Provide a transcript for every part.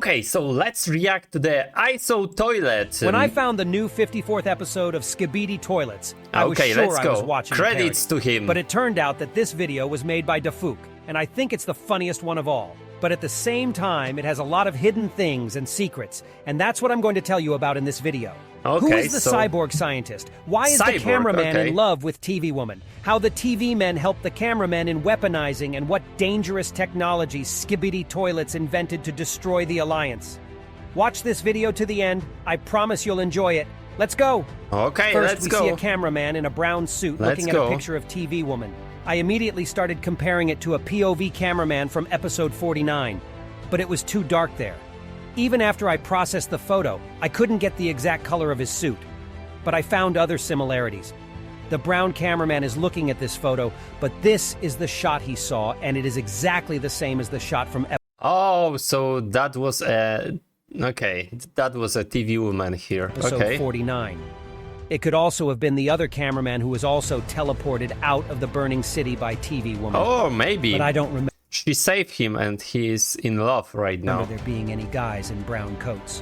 Okay, so let's react to the ISOTOILET. When I found the new 54th episode of Skibidi Toilets, I was sure I was watching Credits a parody. to him. But it turned out that this video was made by Dafook, and I think it's the funniest one of all. But at the same time, it has a lot of hidden things and secrets, and that's what I'm going to tell you about in this video. Okay, Who is the cyborg scientist? Why is the cameraman in love with TV woman? How the TV men help the cameraman in weaponizing, and what dangerous technology Skibidi Toilets invented to destroy the Alliance. Watch this video to the end. I promise you'll enjoy it. Let's go! Okay, First, let's go. we see a cameraman in a brown suit looking at a picture of TV woman. I immediately started comparing it to a POV cameraman from episode 49, but it was too dark there. Even after I processed the photo, I couldn't get the exact color of his suit. But I found other similarities. The brown cameraman is looking at this photo, but this is the shot he saw, and it is exactly the same as the shot from Oh, so that was a... Okay, that was a TV woman here. episode 49. It could also have been the other cameraman who was also teleported out of the burning city by TV woman. Oh, maybe. But I don't remember. She saved him and he is in love right now. There being any guys in brown coats.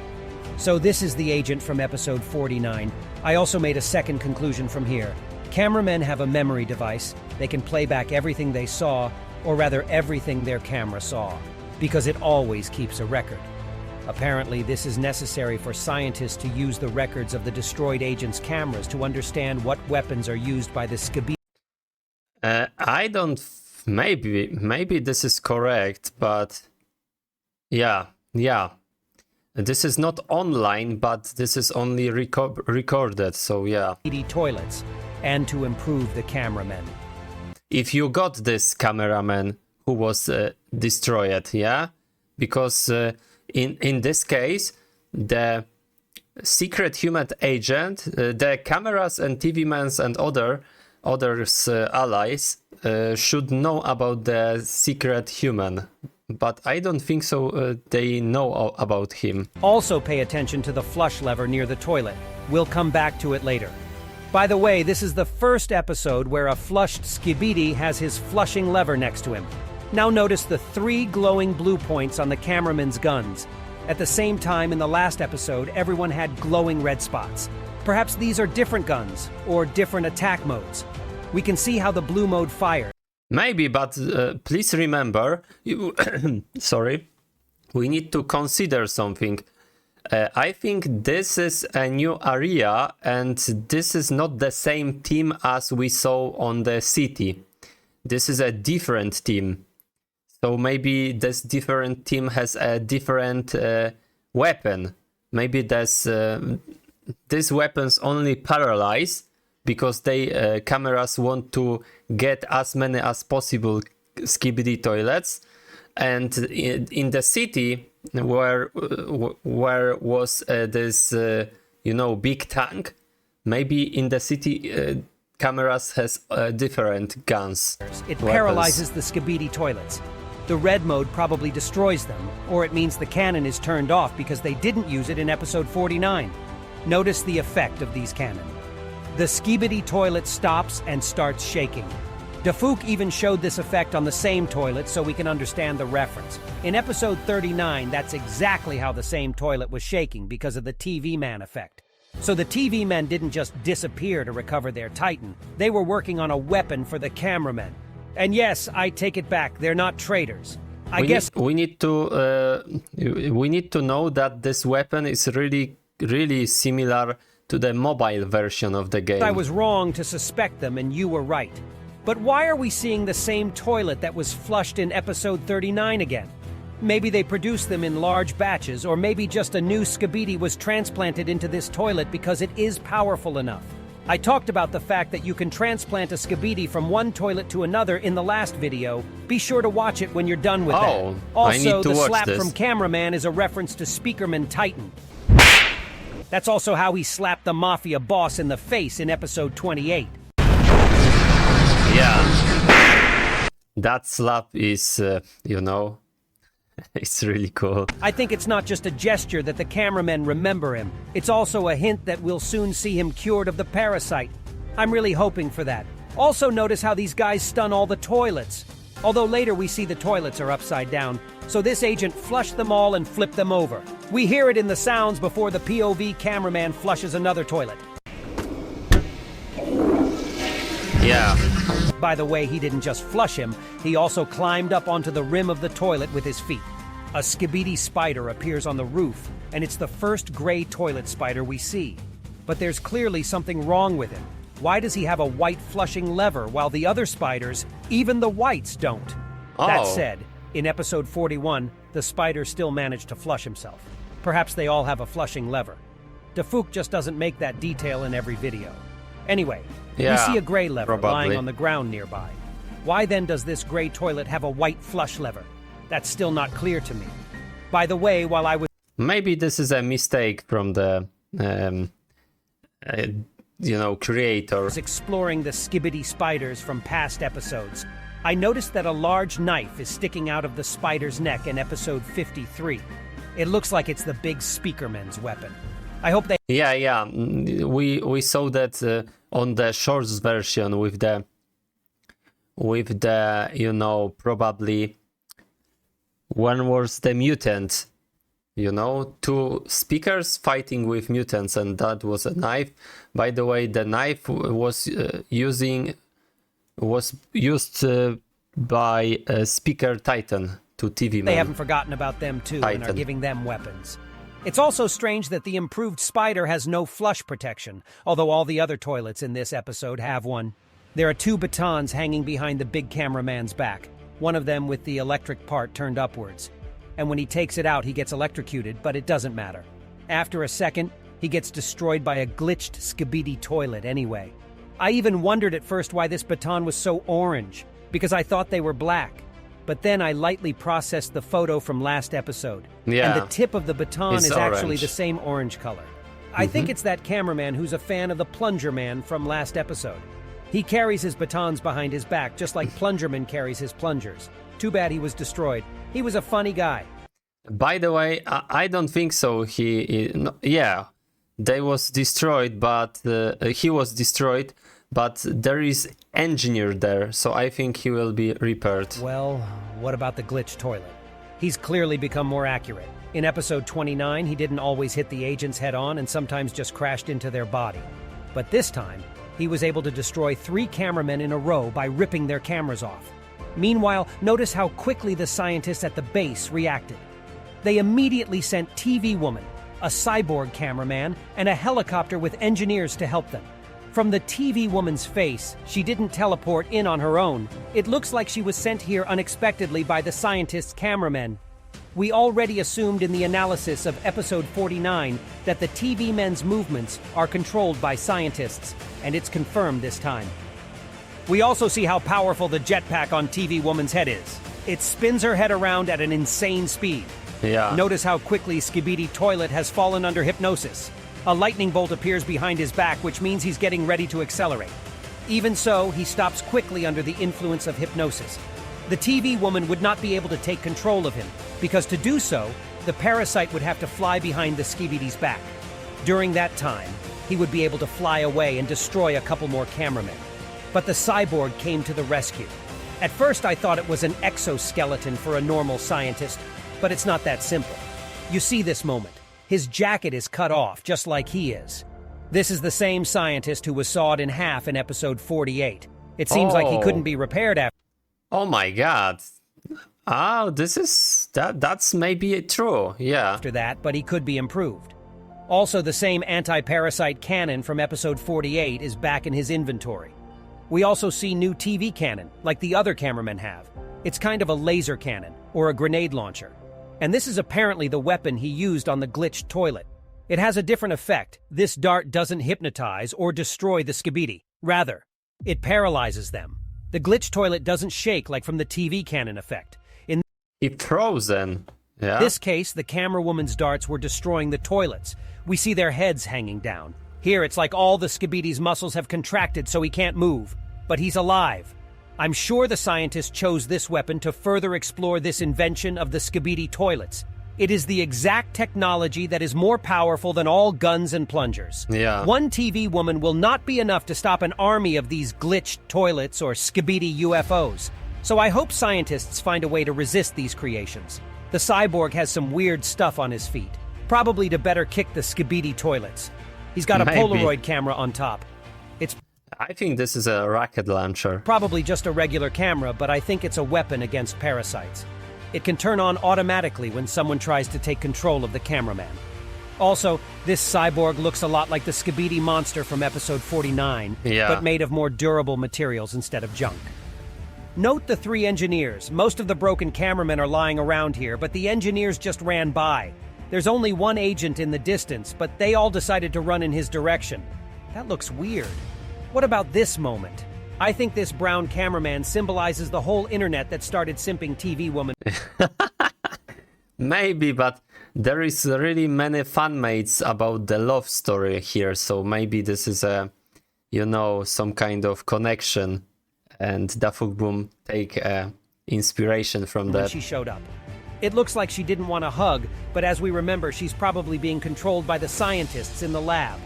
So this is the agent from episode 49. I also made a second conclusion from here. Cameramen have a memory device. They can play back everything they saw, or rather everything their camera saw, because it always keeps a record. Apparently, this is necessary for scientists to use the records of the destroyed agent's cameras to understand what weapons are used by the Skibidi. I don't... Maybe this is correct, but... Yeah. This is not online, but this is only recorded, so yeah. Toilets, and to improve the cameramen. If you got this cameraman who was destroyed, yeah? Because in this case, the secret human agent, the cameras and TV men and others allies should know about the secret human. But I don't think so they know about him. Also pay attention to the flush lever near the toilet. We'll come back to it later. By the way, this is the first episode where a flushed Skibidi has his flushing lever next to him. Now notice the 3 glowing blue points on the cameraman's guns. At the same time, in the last episode, everyone had glowing red spots. Perhaps these are different guns, or different attack modes. We can see how the blue mode fires. Maybe, but please remember, sorry, we need to consider something. I think this is a new area, and this is not the same team as we saw on the city. This is a different team. So maybe this different team has a different weapon. Maybe these weapons only paralyze, because they cameras want to get as many as possible Skibidi toilets, and in the city where was this big tank, maybe in the city cameras has different guns. It paralyzes the Skibidi toilets. The red mode probably destroys them, or it means the cannon is turned off because they didn't use it in episode 49. Notice the effect of these cannon. The Skibidi toilet stops and starts shaking. Dafook even showed this effect on the same toilet so we can understand the reference. In episode 39, that's exactly how the same toilet was shaking because of the TV man effect. So the TV men didn't just disappear to recover their Titan. They were working on a weapon for the cameramen. And yes, I take it back, they're not traitors. We need to know that this weapon is really similar to the mobile version of the game. I was wrong to suspect them, and you were right. But why are we seeing the same toilet that was flushed in episode 39 again? Maybe they produced them in large batches, or maybe just a new Skibidi was transplanted into this toilet because it is powerful enough. I talked about the fact that you can transplant a Skibidi from one toilet to another in the last video. Be sure to watch it when you're done with that. Also, the slap from cameraman is a reference to Speakerman Titan. That's also how he slapped the Mafia boss in the face in episode 28. Yeah. That slap is, it's really cool. I think it's not just a gesture that the cameramen remember him. It's also a hint that we'll soon see him cured of the parasite. I'm really hoping for that. Also notice how these guys stun all the toilets. Although later we see the toilets are upside down, so this agent flushed them all and flipped them over. We hear it in the sounds before the POV cameraman flushes another toilet. Yeah. By the way, he didn't just flush him, he also climbed up onto the rim of the toilet with his feet. A Skibidi spider appears on the roof, and it's the first gray toilet spider we see. But there's clearly something wrong with him. Why does he have a white flushing lever while the other spiders, even the whites, don't? That said, in episode 41, the spider still managed to flush himself. Perhaps they all have a flushing lever. Dafouk just doesn't make that detail in every video. Anyway, we see a gray lever lying on the ground nearby. Why then does this gray toilet have a white flush lever? That's still not clear to me. By the way, while I was... Maybe this is a mistake from the, creator. exploring the Skibidi spiders from past episodes, I noticed that a large knife is sticking out of the spider's neck in episode 53. It looks like it's the big speakerman's weapon. I hope they... Yeah. We saw that on the shorts version with the probably one was the mutant, two speakers fighting with mutants, and that was a knife. By the way, the knife was used by Speaker Titan to TV Man. They haven't forgotten about them too and are giving them weapons. It's also strange that the improved spider has no flush protection, although all the other toilets in this episode have one. There are 2 batons hanging behind the big cameraman's back, one of them with the electric part turned upwards. And when he takes it out, he gets electrocuted, but it doesn't matter. After a second, he gets destroyed by a glitched Skibidi toilet anyway. I even wondered at first why this baton was so orange, because I thought they were black. But then I lightly processed the photo from last episode. Yeah, and the tip of the baton is orange. actually the same orange color. I think it's that cameraman who's a fan of the Plunger Man from last episode. He carries his batons behind his back, just like Plungerman carries his plungers. Too bad he was destroyed. He was a funny guy. By the way, I don't think so. They was destroyed, but he was destroyed, but there is engineer there, so I think he will be repaired. Well, what about the glitched toilet? He's clearly become more accurate. In episode 29, he didn't always hit the agents head on and sometimes just crashed into their body. But this time, he was able to destroy 3 cameramen in a row by ripping their cameras off. Meanwhile, notice how quickly the scientists at the base reacted. They immediately sent TV Woman, a cyborg cameraman, and a helicopter with engineers to help them. From the TV Woman's face, she didn't teleport in on her own. It looks like she was sent here unexpectedly by the scientists' cameramen. We already assumed in the analysis of episode 49 that the TV men's movements are controlled by scientists, and it's confirmed this time. We also see how powerful the jetpack on TV Woman's head is. It spins her head around at an insane speed. Yeah. Notice how quickly Skibidi Toilet has fallen under hypnosis. A lightning bolt appears behind his back, which means he's getting ready to accelerate. Even so, he stops quickly under the influence of hypnosis. The TV Woman would not be able to take control of him, because to do so, the parasite would have to fly behind the Skibidi's back. During that time, he would be able to fly away and destroy a couple more cameramen. But the cyborg came to the rescue. At first, I thought it was an exoskeleton for a normal scientist, but it's not that simple. You see this moment. His jacket is cut off, just like he is. This is the same scientist who was sawed in half in episode 48. It seems like he couldn't be repaired after... Oh my god. Oh, that's maybe true, yeah. After that, but he could be improved. Also, the same anti-parasite cannon from episode 48 is back in his inventory. We also see new TV cannon, like the other cameramen have. It's kind of a laser cannon, or a grenade launcher. And this is apparently the weapon he used on the glitched toilet. It has a different effect. This dart doesn't hypnotize or destroy the Skibidi. Rather, it paralyzes them. The glitched toilet doesn't shake like from the TV cannon effect. In It's frozen. Yeah. this case, the camera woman's darts were destroying the toilets. We see their heads hanging down. Here, it's like all the Skibidi's muscles have contracted so he can't move. But he's alive. I'm sure the scientists chose this weapon to further explore this invention of the Skibidi toilets. It is the exact technology that is more powerful than all guns and plungers. Yeah. One TV woman will not be enough to stop an army of these glitched toilets or Skibidi UFOs. So I hope scientists find a way to resist these creations. The cyborg has some weird stuff on his feet, probably to better kick the Skibidi toilets. He's got a Maybe. Polaroid camera on top. It's I think this is a rocket launcher. probably just a regular camera, but I think it's a weapon against parasites. It can turn on automatically when someone tries to take control of the cameraman. Also, this cyborg looks a lot like the Skibidi monster from episode 49, Yeah. but made of more durable materials instead of junk. Note the 3 engineers. Most of the broken cameramen are lying around here, but the engineers just ran by. There's only one agent in the distance, but they all decided to run in his direction. That looks weird. What about this moment? I think this brown cameraman symbolizes the whole internet that started simping TV woman. Maybe, but there is really many fanmates about the love story here, so maybe this is a, you know, some kind of connection, and Dafukboom take inspiration from When that. she showed up. It looks like she didn't want a hug, but as we remember, she's probably being controlled by the scientists in the lab.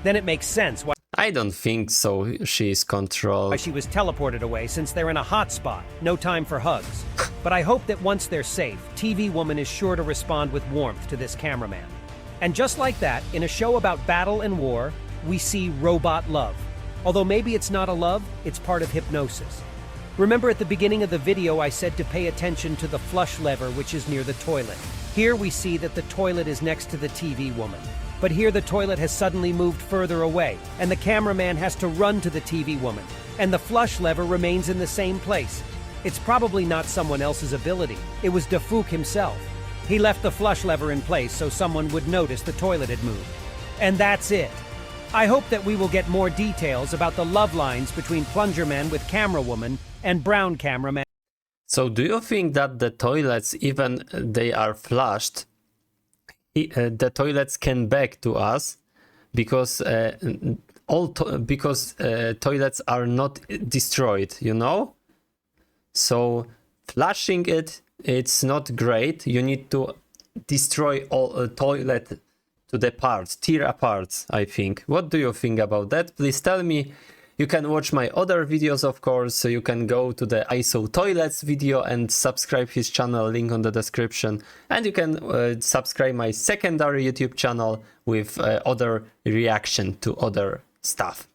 Then it makes sense why I don't think so. She is controlled. she was teleported away, since they're in a hot spot. No time for hugs. But I hope that once they're safe, TV Woman is sure to respond with warmth to this cameraman. And just like that, in a show about battle and war, we see robot love. Although maybe it's not a love, it's part of hypnosis. Remember at the beginning of the video I said to pay attention to the flush lever which is near the toilet. Here we see that the toilet is next to the TV Woman. But here the toilet has suddenly moved further away, and the cameraman has to run to the TV Woman, and the flush lever remains in the same place. It's probably not someone else's ability. It was Dafuk himself. He left the flush lever in place so someone would notice the toilet had moved. And that's it. I hope that we will get more details about the love lines between Plunger Man with Camera Woman and Brown Cameraman. So do you think that the toilets, even they are flushed, the toilets can back to us because toilets are not destroyed, you know? So flushing it's not great. You need to destroy all toilet to the parts, tear apart, I think. What do you think about that? Please tell me. You can watch my other videos, of course, so you can go to the ISOTOILET's video and subscribe his channel, link on the description. And you can subscribe my secondary YouTube channel with other reaction to other stuff.